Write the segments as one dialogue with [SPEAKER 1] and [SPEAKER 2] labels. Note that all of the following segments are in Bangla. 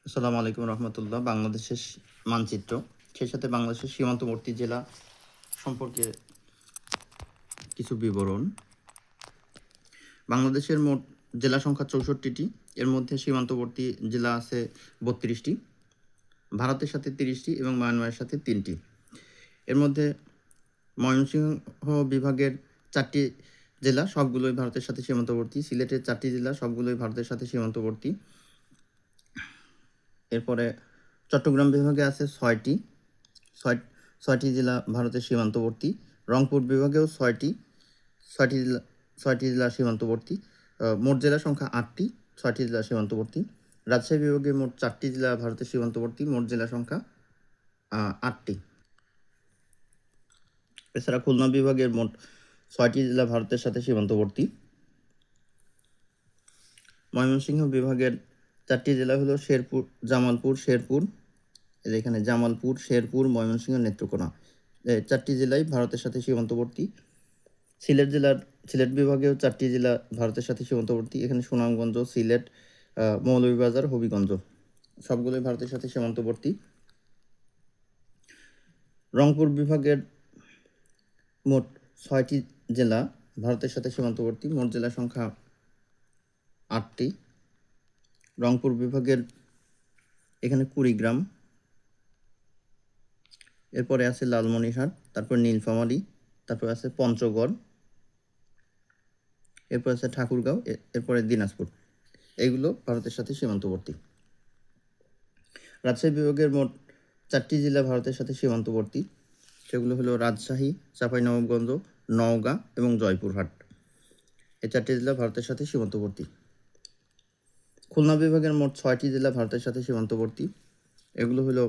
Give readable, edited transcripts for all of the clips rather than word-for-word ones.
[SPEAKER 1] আসসালামু আলাইকুম রহমতুল্লাহ। বাংলাদেশের মানচিত্র, সেই সাথে বাংলাদেশের সীমান্তবর্তী জেলা সম্পর্কে কিছু বিবরণ। বাংলাদেশের মোট জেলা সংখ্যা 64টি। এর মধ্যে সীমান্তবর্তী জেলা আছে 32টি, ভারতের সাথে 30টি এবং মায়ানমারের সাথে 3টি। এর মধ্যে ময়মনসিংহ বিভাগের 4টি জেলা, সবগুলোই ভারতের সাথে সীমান্তবর্তী। সিলেটের 4টি জেলা, সবগুলোই ভারতের সাথে সীমান্তবর্তী। এরপরে চট্টগ্রাম বিভাগে আছে 6টি জেলা ভারতের সীমান্তবর্তী। রংপুর বিভাগেও ছয়টি জেলা সীমান্তবর্তী। মোট জেলা সংখ্যা 8টি, 6টি জেলা সীমান্তবর্তী। রাজশাহী বিভাগে মোট 4টি জেলা ভারতের সীমান্তবর্তী, মোট জেলা সংখ্যা 8টি। এছাড়া খুলনা বিভাগের মোট 6টি জেলা ভারতের সাথে সীমান্তবর্তী। ময়মনসিংহ বিভাগের 4টি জেলা হলো জামালপুর, শেরপুর। এখানে জামালপুর, শেরপুর, ময়মনসিংহ, নেত্রকোনা, 4টি জেলাই ভারতের সাথে সীমান্তবর্তী। সিলেট বিভাগেও 4টি জেলা ভারতের সাথে সীমান্তবর্তী। এখানে সুনামগঞ্জ, সিলেট, মৌলভীবাজার, হবিগঞ্জ, সবগুলোই ভারতের সাথে সীমান্তবর্তী। রংপুর বিভাগের মোট 6টি জেলা ভারতের সাথে সীমান্তবর্তী, মোট জেলা সংখ্যা 8টি। রংপুর বিভাগের এখানে কুড়িগ্রাম, এরপরে আছে লালমনিরহাট, তারপর নীলফামারী, তারপর আছে পঞ্চগড়, এরপর আছে ঠাকুরগাঁও, এরপরে দিনাজপুর। এইগুলো ভারতের সাথে সীমান্তবর্তী। রাজশাহী বিভাগের মোট 4টি জেলা ভারতের সাথে সীমান্তবর্তী। সেগুলো হলো রাজশাহী, চাঁপাইনবাবগঞ্জ, নওগাঁ এবং জয়পুরহাট। এই 4টি জেলা ভারতের সাথে সীমান্তবর্তী। খুলনা বিভাগের মোট 6টি জেলা ভারতের সাথে সীমান্তবর্তী। এগুলো হলো,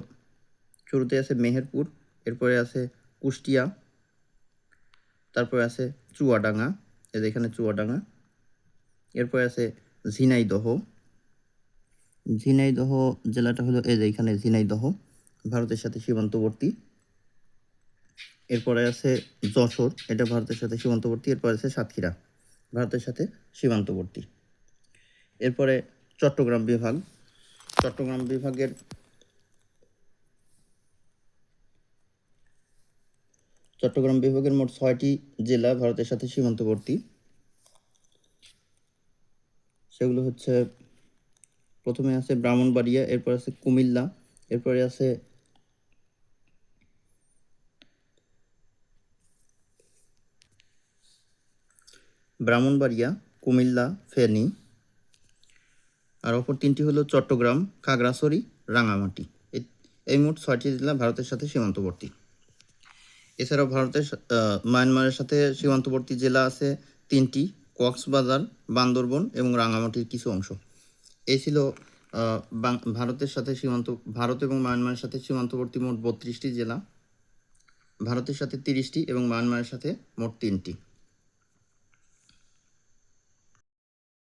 [SPEAKER 1] শুরুতে আছে মেহেরপুর, এরপরে আছে কুষ্টিয়া, তারপরে আছে চুয়াডাঙ্গা, এখানে চুয়াডাঙ্গা, এরপরে আছে ঝিনাইদহ জেলাটা হলো এখানে ঝিনাইদহ, ভারতের সাথে সীমান্তবর্তী। এরপরে আছে যশোর, এটা ভারতের সাথে সীমান্তবর্তী। এরপরে আছে সাতক্ষীরা, ভারতের সাথে সীমান্তবর্তী। এরপরে চট্টগ্রাম বিভাগের মোট 6টি জেলা ভারতের সাথে সীমান্তবর্তী। সেগুলো হচ্ছে, প্রথমে আছে ব্রাহ্মণবাড়িয়া, এরপর আছে কুমিল্লা, এরপরে আছে কুমিল্লা, ফেনী, আর অপর 3টি হলো চট্টগ্রাম, খাগড়াছড়ি, রাঙামাটি। এই মোট 6টি জেলা ভারতের সাথে সীমান্তবর্তী। এছাড়াও মায়ানমারের সাথে সীমান্তবর্তী জেলা আছে 3টি, কক্সবাজার, বান্দরবন এবং রাঙামাটির কিছু অংশ। এই ছিল ভারত এবং মায়ানমারের সাথে সীমান্তবর্তী মোট 32টি জেলা, ভারতের সাথে 30টি এবং মায়ানমারের সাথে মোট 3টি।